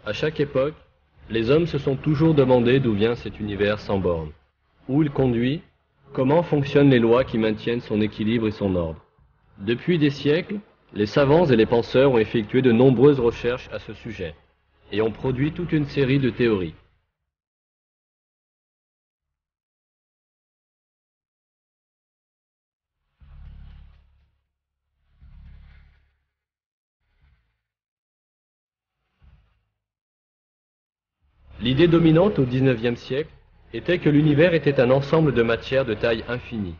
À chaque époque, les hommes se sont toujours demandé d'où vient cet univers sans bornes, où il conduit, comment fonctionnent les lois qui maintiennent son équilibre et son ordre. Depuis des siècles, les savants et les penseurs ont effectué de nombreuses recherches à ce sujet et ont produit toute une série de théories. L'idée dominante au XIXe siècle était que l'univers était un ensemble de matière de taille infinie,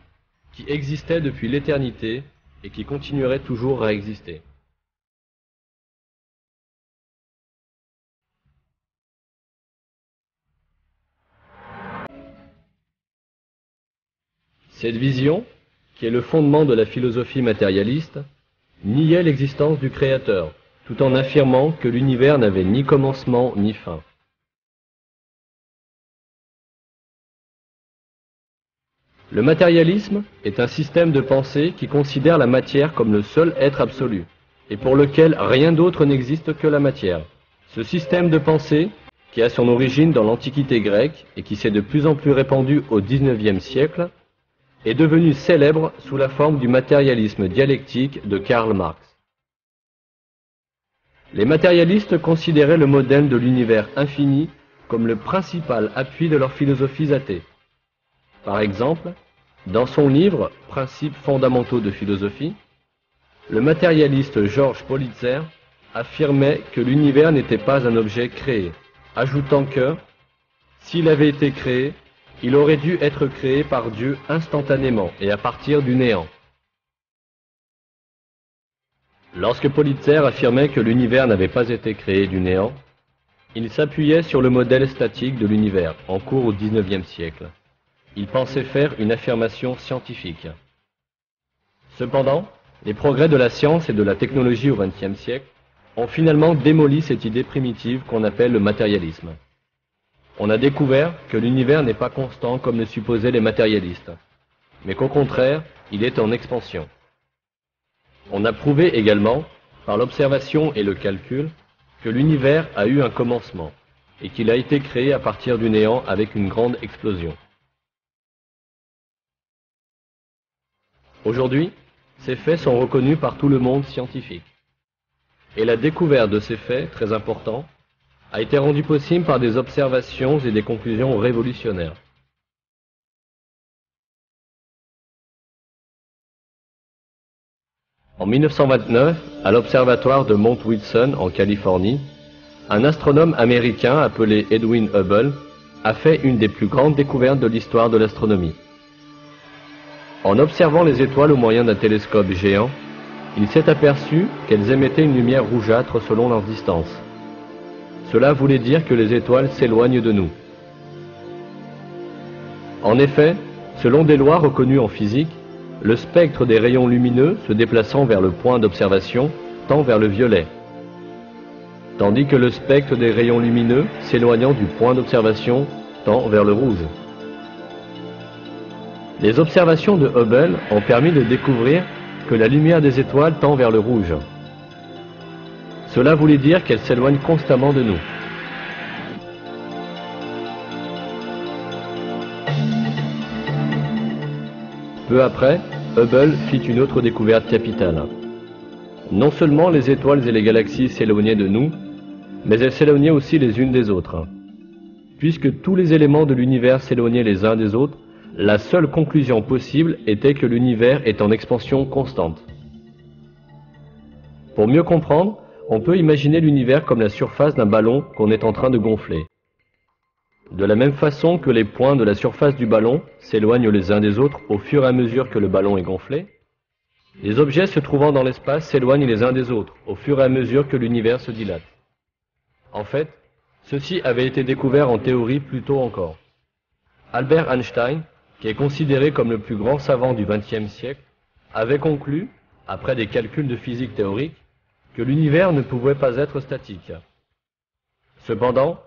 qui existait depuis l'éternité et qui continuerait toujours à exister. Cette vision, qui est le fondement de la philosophie matérialiste, niait l'existence du Créateur, tout en affirmant que l'univers n'avait ni commencement ni fin. Le matérialisme est un système de pensée qui considère la matière comme le seul être absolu, et pour lequel rien d'autre n'existe que la matière. Ce système de pensée, qui a son origine dans l'Antiquité grecque et qui s'est de plus en plus répandu au XIXe siècle, est devenu célèbre sous la forme du matérialisme dialectique de Karl Marx. Les matérialistes considéraient le modèle de l'univers infini comme le principal appui de leurs philosophies athées. Par exemple, dans son livre « Principes fondamentaux de philosophie », le matérialiste Georges Politzer affirmait que l'univers n'était pas un objet créé, ajoutant que, s'il avait été créé, il aurait dû être créé par Dieu instantanément et à partir du néant. Lorsque Politzer affirmait que l'univers n'avait pas été créé du néant, il s'appuyait sur le modèle statique de l'univers en cours au XIXe siècle. Il pensait faire une affirmation scientifique. Cependant, les progrès de la science et de la technologie au XXe siècle ont finalement démoli cette idée primitive qu'on appelle le matérialisme. On a découvert que l'univers n'est pas constant comme le supposaient les matérialistes, mais qu'au contraire, il est en expansion. On a prouvé également, par l'observation et le calcul, que l'univers a eu un commencement et qu'il a été créé à partir du néant avec une grande explosion. Aujourd'hui, ces faits sont reconnus par tout le monde scientifique. Et la découverte de ces faits, très importants, a été rendue possible par des observations et des conclusions révolutionnaires. En 1929, à l'observatoire de Mount Wilson en Californie, un astronome américain appelé Edwin Hubble a fait une des plus grandes découvertes de l'histoire de l'astronomie. En observant les étoiles au moyen d'un télescope géant, il s'est aperçu qu'elles émettaient une lumière rougeâtre selon leur distance. Cela voulait dire que les étoiles s'éloignent de nous. En effet, selon des lois reconnues en physique, le spectre des rayons lumineux se déplaçant vers le point d'observation tend vers le violet, tandis que le spectre des rayons lumineux s'éloignant du point d'observation tend vers le rouge. Les observations de Hubble ont permis de découvrir que la lumière des étoiles tend vers le rouge. Cela voulait dire qu'elles s'éloignent constamment de nous. Peu après, Hubble fit une autre découverte capitale. Non seulement les étoiles et les galaxies s'éloignaient de nous, mais elles s'éloignaient aussi les unes des autres. Puisque tous les éléments de l'univers s'éloignaient les uns des autres, la seule conclusion possible était que l'univers est en expansion constante. Pour mieux comprendre, on peut imaginer l'univers comme la surface d'un ballon qu'on est en train de gonfler. De la même façon que les points de la surface du ballon s'éloignent les uns des autres au fur et à mesure que le ballon est gonflé, les objets se trouvant dans l'espace s'éloignent les uns des autres au fur et à mesure que l'univers se dilate. En fait, ceci avait été découvert en théorie plus tôt encore. Albert Einstein, qui est considéré comme le plus grand savant du XXe siècle, avait conclu, après des calculs de physique théorique, que l'univers ne pouvait pas être statique. Cependant,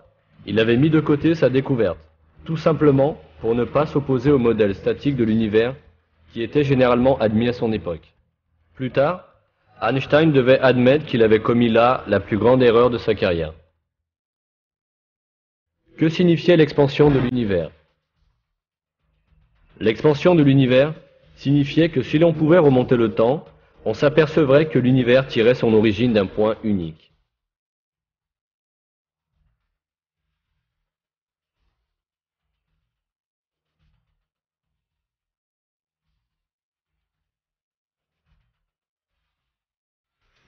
il avait mis de côté sa découverte, tout simplement pour ne pas s'opposer au modèle statique de l'univers qui était généralement admis à son époque. Plus tard, Einstein devait admettre qu'il avait commis là la plus grande erreur de sa carrière. Que signifiait l'expansion de l'univers? L'expansion de l'univers signifiait que si l'on pouvait remonter le temps, on s'apercevrait que l'univers tirait son origine d'un point unique.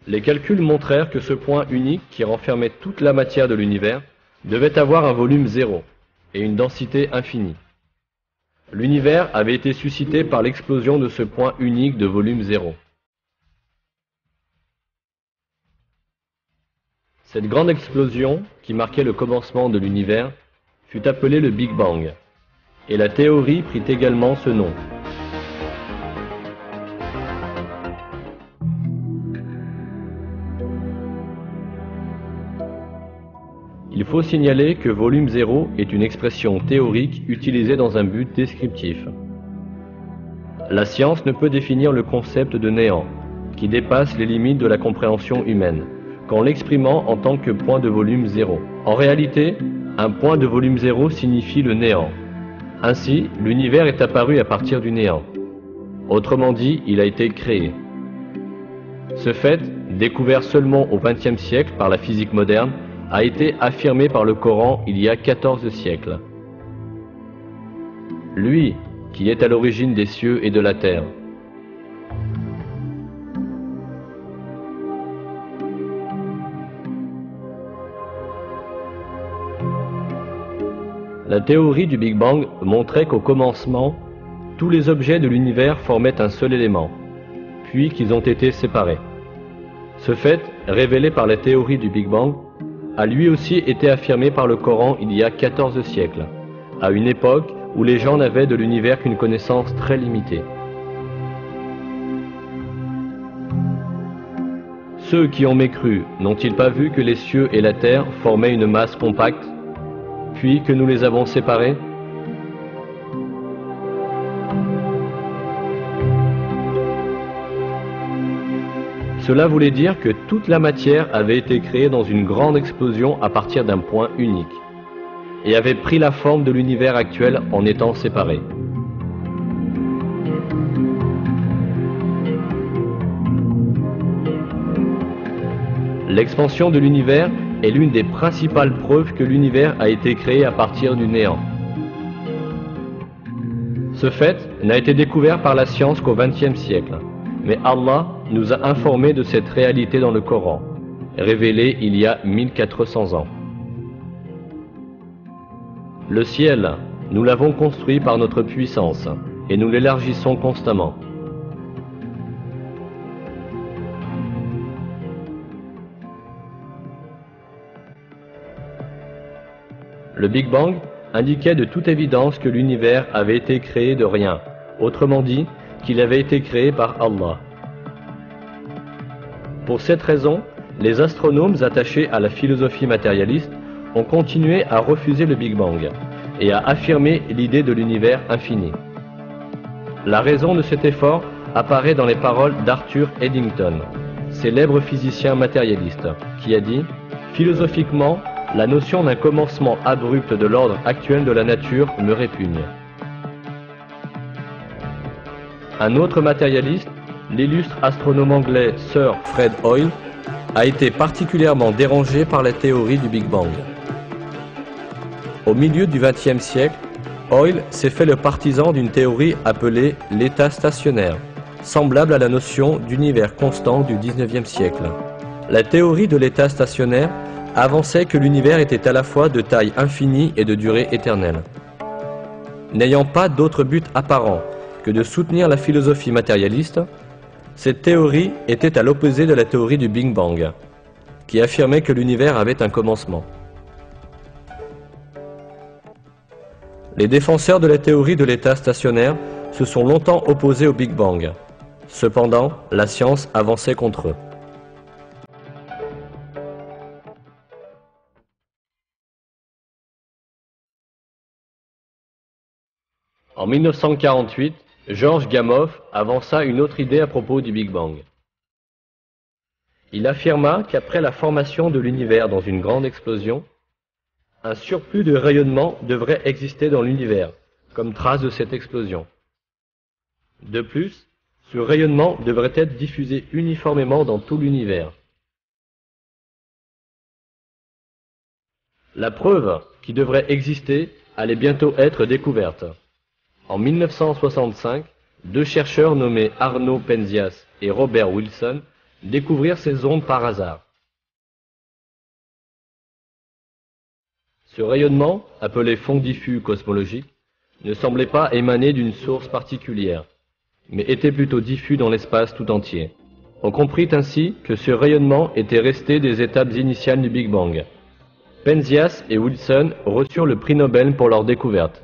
Les calculs montrèrent que ce point unique, qui renfermait toute la matière de l'univers, devait avoir un volume zéro et une densité infinie. L'univers avait été suscité par l'explosion de ce point unique de volume zéro. Cette grande explosion, qui marquait le commencement de l'univers, fut appelée le Big Bang, et la théorie prit également ce nom. Il faut signaler que volume zéro est une expression théorique utilisée dans un but descriptif. La science ne peut définir le concept de néant, qui dépasse les limites de la compréhension humaine, qu'en l'exprimant en tant que point de volume zéro. En réalité, un point de volume zéro signifie le néant. Ainsi, l'univers est apparu à partir du néant. Autrement dit, il a été créé. Ce fait, découvert seulement au XXe siècle par la physique moderne, a été affirmé par le Coran il y a 14 siècles. Lui, qui est à l'origine des cieux et de la terre. La théorie du Big Bang montrait qu'au commencement, tous les objets de l'univers formaient un seul élément, puis qu'ils ont été séparés. Ce fait, révélé par la théorie du Big Bang, a lui aussi été affirmé par le Coran il y a 14 siècles, à une époque où les gens n'avaient de l'univers qu'une connaissance très limitée. Ceux qui ont mécru n'ont-ils pas vu que les cieux et la terre formaient une masse compacte, puis que nous les avons séparés? Cela voulait dire que toute la matière avait été créée dans une grande explosion à partir d'un point unique, et avait pris la forme de l'univers actuel en étant séparée. L'expansion de l'univers est l'une des principales preuves que l'univers a été créé à partir du néant. Ce fait n'a été découvert par la science qu'au XXe siècle, mais Allah nous a informés de cette réalité dans le Coran, révélé il y a 1400 ans. Le ciel, nous l'avons construit par notre puissance, et nous l'élargissons constamment. Le Big Bang indiquait de toute évidence que l'univers avait été créé de rien, autrement dit, qu'il avait été créé par Allah. Pour cette raison, les astronomes attachés à la philosophie matérialiste ont continué à refuser le Big Bang et à affirmer l'idée de l'univers infini. La raison de cet effort apparaît dans les paroles d'Arthur Eddington, célèbre physicien matérialiste, qui a dit « Philosophiquement, la notion d'un commencement abrupt de l'ordre actuel de la nature me répugne. » Un autre matérialiste, l'illustre astronome anglais Sir Fred Hoyle, a été particulièrement dérangé par la théorie du Big Bang. Au milieu du XXe siècle, Hoyle s'est fait le partisan d'une théorie appelée l'état stationnaire, semblable à la notion d'univers constant du XIXe siècle. La théorie de l'état stationnaire avançait que l'univers était à la fois de taille infinie et de durée éternelle. N'ayant pas d'autre but apparent que de soutenir la philosophie matérialiste, cette théorie était à l'opposé de la théorie du Big Bang, qui affirmait que l'univers avait un commencement. Les défenseurs de la théorie de l'état stationnaire se sont longtemps opposés au Big Bang. Cependant, la science avançait contre eux. En 1948, George Gamow avança une autre idée à propos du Big Bang. Il affirma qu'après la formation de l'univers dans une grande explosion, Un surplus de rayonnement devrait exister dans l'univers, comme trace de cette explosion. De plus, ce rayonnement devrait être diffusé uniformément dans tout l'univers. La preuve qui devrait exister allait bientôt être découverte. En 1965, deux chercheurs nommés Arno Penzias et Robert Wilson découvrirent ces ondes par hasard. Ce rayonnement, appelé fond diffus cosmologique, ne semblait pas émaner d'une source particulière, mais était plutôt diffus dans l'espace tout entier. On comprit ainsi que ce rayonnement était resté des étapes initiales du Big Bang. Penzias et Wilson reçurent le prix Nobel pour leur découverte.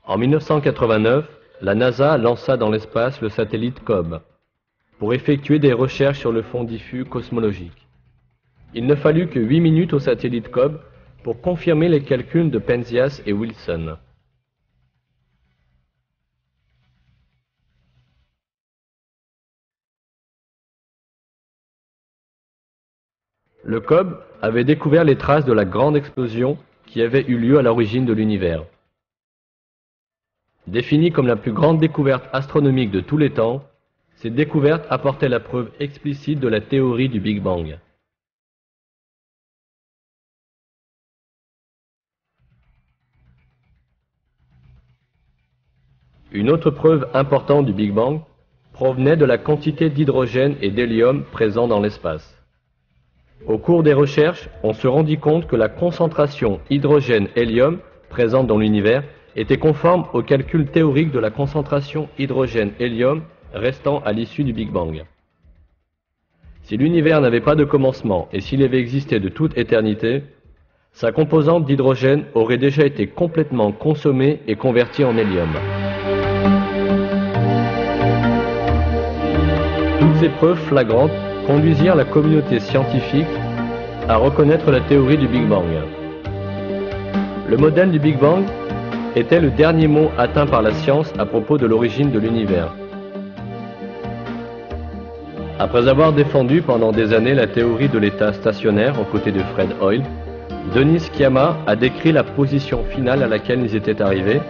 En 1989, la NASA lança dans l'espace le satellite COBE pour effectuer des recherches sur le fond diffus cosmologique. Il ne fallut que 8 minutes au satellite COBE pour confirmer les calculs de Penzias et Wilson. Le COBE avait découvert les traces de la grande explosion qui avait eu lieu à l'origine de l'univers. Définie comme la plus grande découverte astronomique de tous les temps, cette découverte apportait la preuve explicite de la théorie du Big Bang. Une autre preuve importante du Big Bang provenait de la quantité d'hydrogène et d'hélium présents dans l'espace. Au cours des recherches, on se rendit compte que la concentration hydrogène-hélium présente dans l'univers était conforme au calcul théorique de la concentration hydrogène-hélium restant à l'issue du Big Bang. Si l'univers n'avait pas de commencement et s'il avait existé de toute éternité, sa composante d'hydrogène aurait déjà été complètement consommée et convertie en hélium. Toutes ces preuves flagrantes conduisirent la communauté scientifique à reconnaître la théorie du Big Bang. Le modèle du Big Bang était le dernier mot atteint par la science à propos de l'origine de l'univers. Après avoir défendu pendant des années la théorie de l'état stationnaire aux côtés de Fred Hoyle, Denis Sciama a décrit la position finale à laquelle ils étaient arrivés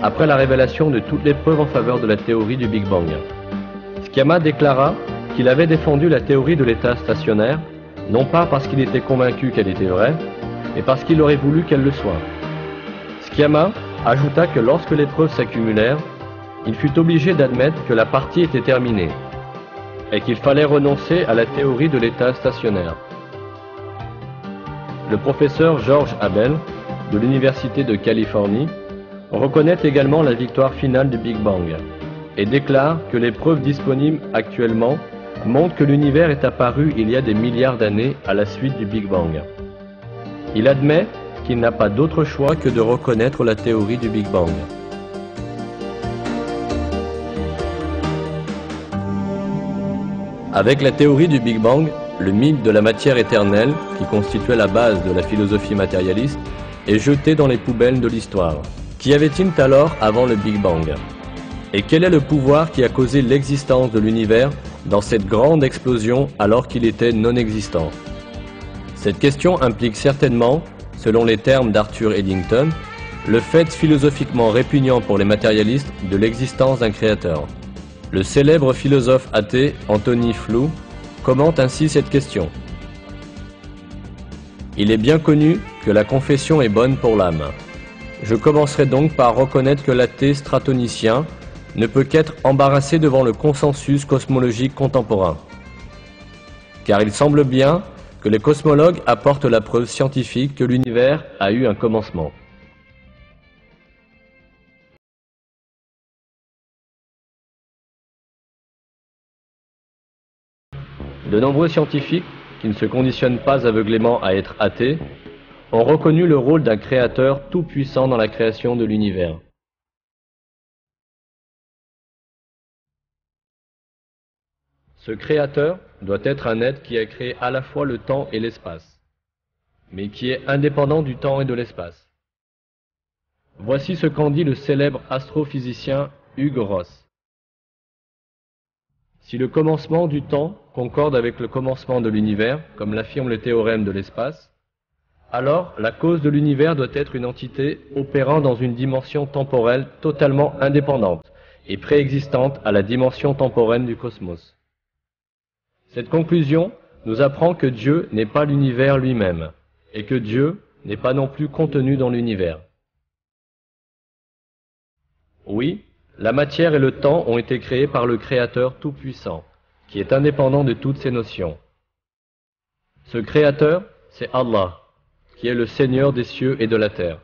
après la révélation de toutes les preuves en faveur de la théorie du Big Bang. Sciama déclara qu'il avait défendu la théorie de l'état stationnaire, non pas parce qu'il était convaincu qu'elle était vraie, mais parce qu'il aurait voulu qu'elle le soit. Sciama ajouta que lorsque les preuves s'accumulèrent, il fut obligé d'admettre que la partie était terminée et qu'il fallait renoncer à la théorie de l'état stationnaire. Le professeur George Abel, de l'Université de Californie, reconnaît également la victoire finale du Big Bang et déclare que les preuves disponibles actuellement montrent que l'univers est apparu il y a des milliards d'années à la suite du Big Bang. Il admet qu'il n'a pas d'autre choix que de reconnaître la théorie du Big Bang. Avec la théorie du Big Bang, le mythe de la matière éternelle, qui constituait la base de la philosophie matérialiste, est jeté dans les poubelles de l'histoire. Qu'y avait-il alors avant le Big Bang? Et quel est le pouvoir qui a causé l'existence de l'univers dans cette grande explosion alors qu'il était non existant? Cette question implique certainement, selon les termes d'Arthur Eddington, le fait philosophiquement répugnant pour les matérialistes de l'existence d'un créateur. Le célèbre philosophe athée Anthony Flew commente ainsi cette question. Il est bien connu que la confession est bonne pour l'âme. Je commencerai donc par reconnaître que l'athée stratonicien ne peut qu'être embarrassé devant le consensus cosmologique contemporain. Car il semble bien que les cosmologues apportent la preuve scientifique que l'univers a eu un commencement. De nombreux scientifiques, qui ne se conditionnent pas aveuglément à être athées, ont reconnu le rôle d'un créateur tout-puissant dans la création de l'univers. Ce créateur doit être un être qui a créé à la fois le temps et l'espace, mais qui est indépendant du temps et de l'espace. Voici ce qu'en dit le célèbre astrophysicien Hugues Ross. Si le commencement du temps concorde avec le commencement de l'univers, comme l'affirme le théorème de l'espace, alors la cause de l'univers doit être une entité opérant dans une dimension temporelle totalement indépendante et préexistante à la dimension temporelle du cosmos. Cette conclusion nous apprend que Dieu n'est pas l'univers lui-même, et que Dieu n'est pas non plus contenu dans l'univers. Oui, la matière et le temps ont été créés par le Créateur tout-puissant, qui est indépendant de toutes ces notions. Ce Créateur, c'est Allah, qui est le Seigneur des cieux et de la terre.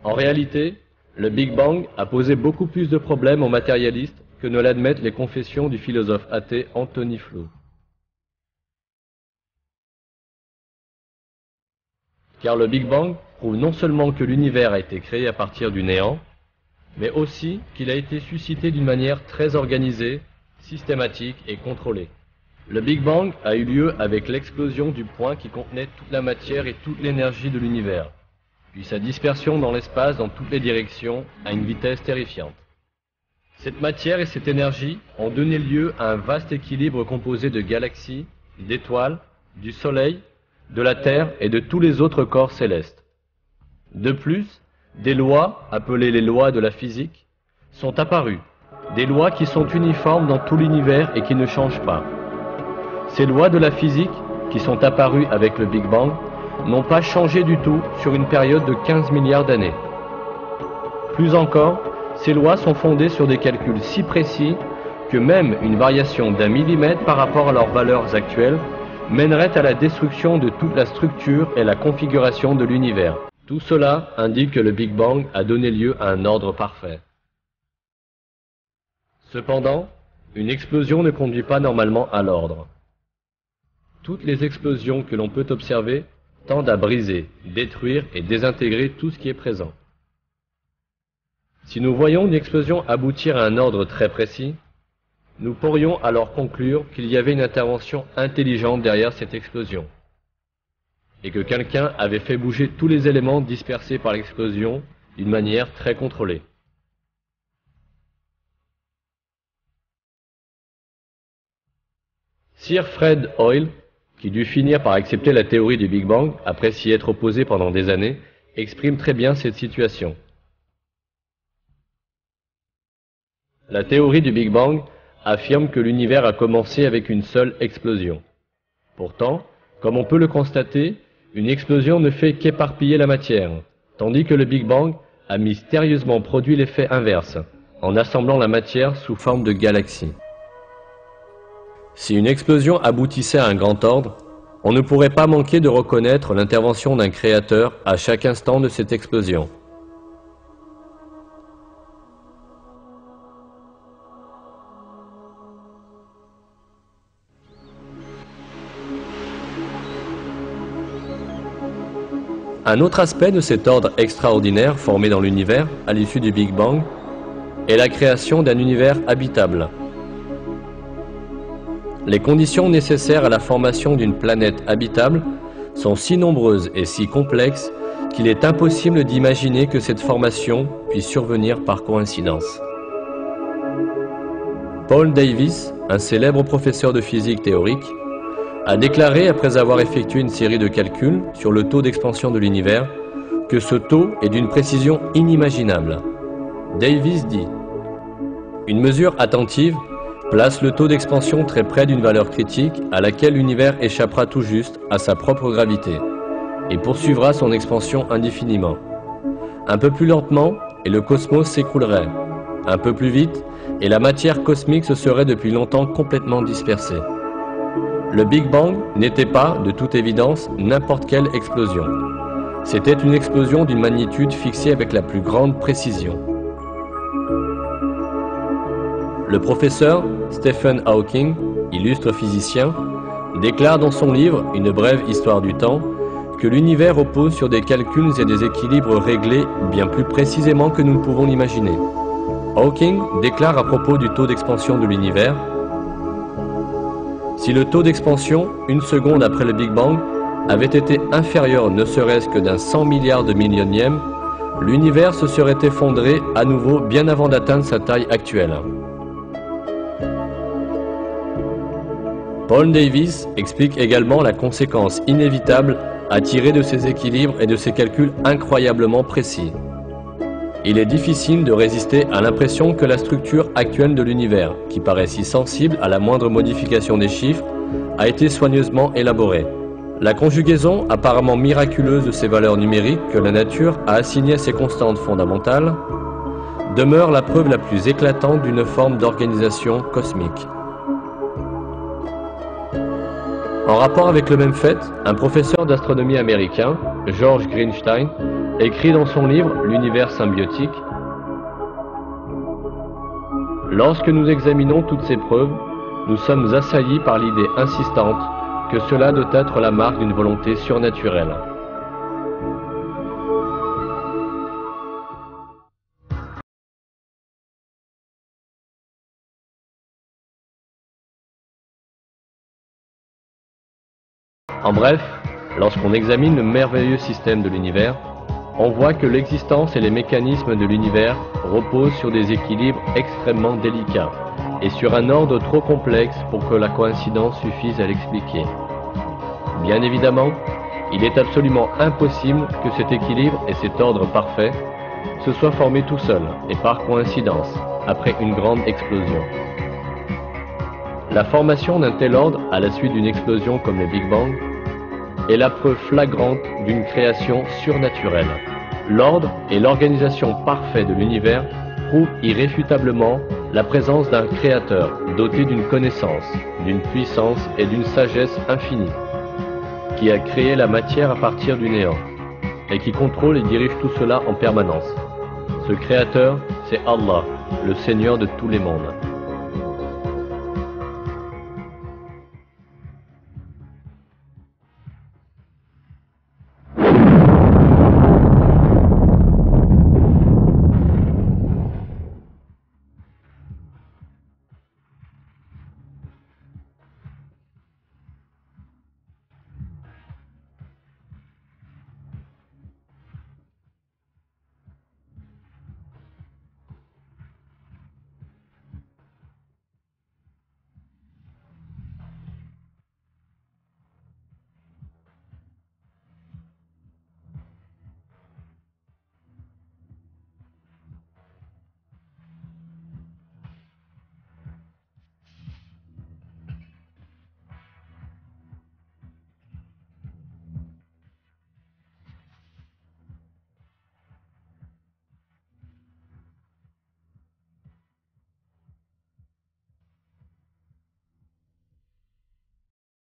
En réalité, le Big Bang a posé beaucoup plus de problèmes aux matérialistes que ne l'admettent les confessions du philosophe athée Anthony Flew. Car le Big Bang prouve non seulement que l'univers a été créé à partir du néant, mais aussi qu'il a été suscité d'une manière très organisée, systématique et contrôlée. Le Big Bang a eu lieu avec l'explosion du point qui contenait toute la matière et toute l'énergie de l'univers, puis sa dispersion dans l'espace dans toutes les directions à une vitesse terrifiante. Cette matière et cette énergie ont donné lieu à un vaste équilibre composé de galaxies, d'étoiles, du Soleil, de la Terre et de tous les autres corps célestes. De plus, des lois, appelées les lois de la physique, sont apparues, des lois qui sont uniformes dans tout l'univers et qui ne changent pas. Ces lois de la physique, qui sont apparues avec le Big Bang, n'ont pas changé du tout sur une période de 15 milliards d'années. Plus encore, ces lois sont fondées sur des calculs si précis que même une variation d'1 millimètre par rapport à leurs valeurs actuelles mènerait à la destruction de toute la structure et la configuration de l'univers. Tout cela indique que le Big Bang a donné lieu à un ordre parfait. Cependant, une explosion ne conduit pas normalement à l'ordre. Toutes les explosions que l'on peut observer tendent à briser, détruire et désintégrer tout ce qui est présent. Si nous voyons une explosion aboutir à un ordre très précis, nous pourrions alors conclure qu'il y avait une intervention intelligente derrière cette explosion, et que quelqu'un avait fait bouger tous les éléments dispersés par l'explosion d'une manière très contrôlée. Sir Fred Hoyle, qui dut finir par accepter la théorie du Big Bang après s'y être opposé pendant des années, exprime très bien cette situation. La théorie du Big Bang affirme que l'univers a commencé avec une seule explosion. Pourtant, comme on peut le constater, une explosion ne fait qu'éparpiller la matière, tandis que le Big Bang a mystérieusement produit l'effet inverse, en assemblant la matière sous forme de galaxies. Si une explosion aboutissait à un grand ordre, on ne pourrait pas manquer de reconnaître l'intervention d'un créateur à chaque instant de cette explosion. Un autre aspect de cet ordre extraordinaire formé dans l'univers à l'issue du Big Bang est la création d'un univers habitable. Les conditions nécessaires à la formation d'une planète habitable sont si nombreuses et si complexes qu'il est impossible d'imaginer que cette formation puisse survenir par coïncidence. Paul Davies, un célèbre professeur de physique théorique, a déclaré, après avoir effectué une série de calculs sur le taux d'expansion de l'univers, que ce taux est d'une précision inimaginable. Davies dit « Une mesure attentive place le taux d'expansion très près d'une valeur critique à laquelle l'univers échappera tout juste à sa propre gravité et poursuivra son expansion indéfiniment. Un peu plus lentement et le cosmos s'écroulerait, un peu plus vite et la matière cosmique se serait depuis longtemps complètement dispersée. Le Big Bang n'était pas, de toute évidence, n'importe quelle explosion. C'était une explosion d'une magnitude fixée avec la plus grande précision. Le professeur Stephen Hawking, illustre physicien, déclare dans son livre « Une brève histoire du temps » que l'univers repose sur des calculs et des équilibres réglés bien plus précisément que nous ne pouvons l'imaginer. Hawking déclare à propos du taux d'expansion de l'univers: si le taux d'expansion, une seconde après le Big Bang, avait été inférieur ne serait-ce que d'un 100 milliards de millionième, l'univers se serait effondré à nouveau bien avant d'atteindre sa taille actuelle. Paul Davies explique également la conséquence inévitable à tirer de ces équilibres et de ces calculs incroyablement précis. Il est difficile de résister à l'impression que la structure actuelle de l'univers, qui paraît si sensible à la moindre modification des chiffres, a été soigneusement élaborée. La conjugaison apparemment miraculeuse de ces valeurs numériques que la nature a assignées à ces constantes fondamentales demeure la preuve la plus éclatante d'une forme d'organisation cosmique. En rapport avec le même fait, un professeur d'astronomie américain, George Greenstein, écrit dans son livre « L'univers symbiotique » : « Lorsque nous examinons toutes ces preuves, nous sommes assaillis par l'idée insistante que cela doit être la marque d'une volonté surnaturelle. » En bref, lorsqu'on examine le merveilleux système de l'univers, on voit que l'existence et les mécanismes de l'univers reposent sur des équilibres extrêmement délicats et sur un ordre trop complexe pour que la coïncidence suffise à l'expliquer. Bien évidemment, il est absolument impossible que cet équilibre et cet ordre parfait se soient formés tout seuls et par coïncidence, après une grande explosion. La formation d'un tel ordre à la suite d'une explosion comme le Big Bang est la preuve flagrante d'une création surnaturelle. L'ordre et l'organisation parfaite de l'univers prouvent irréfutablement la présence d'un créateur doté d'une connaissance, d'une puissance et d'une sagesse infinie, qui a créé la matière à partir du néant, et qui contrôle et dirige tout cela en permanence. Ce créateur, c'est Allah, le Seigneur de tous les mondes.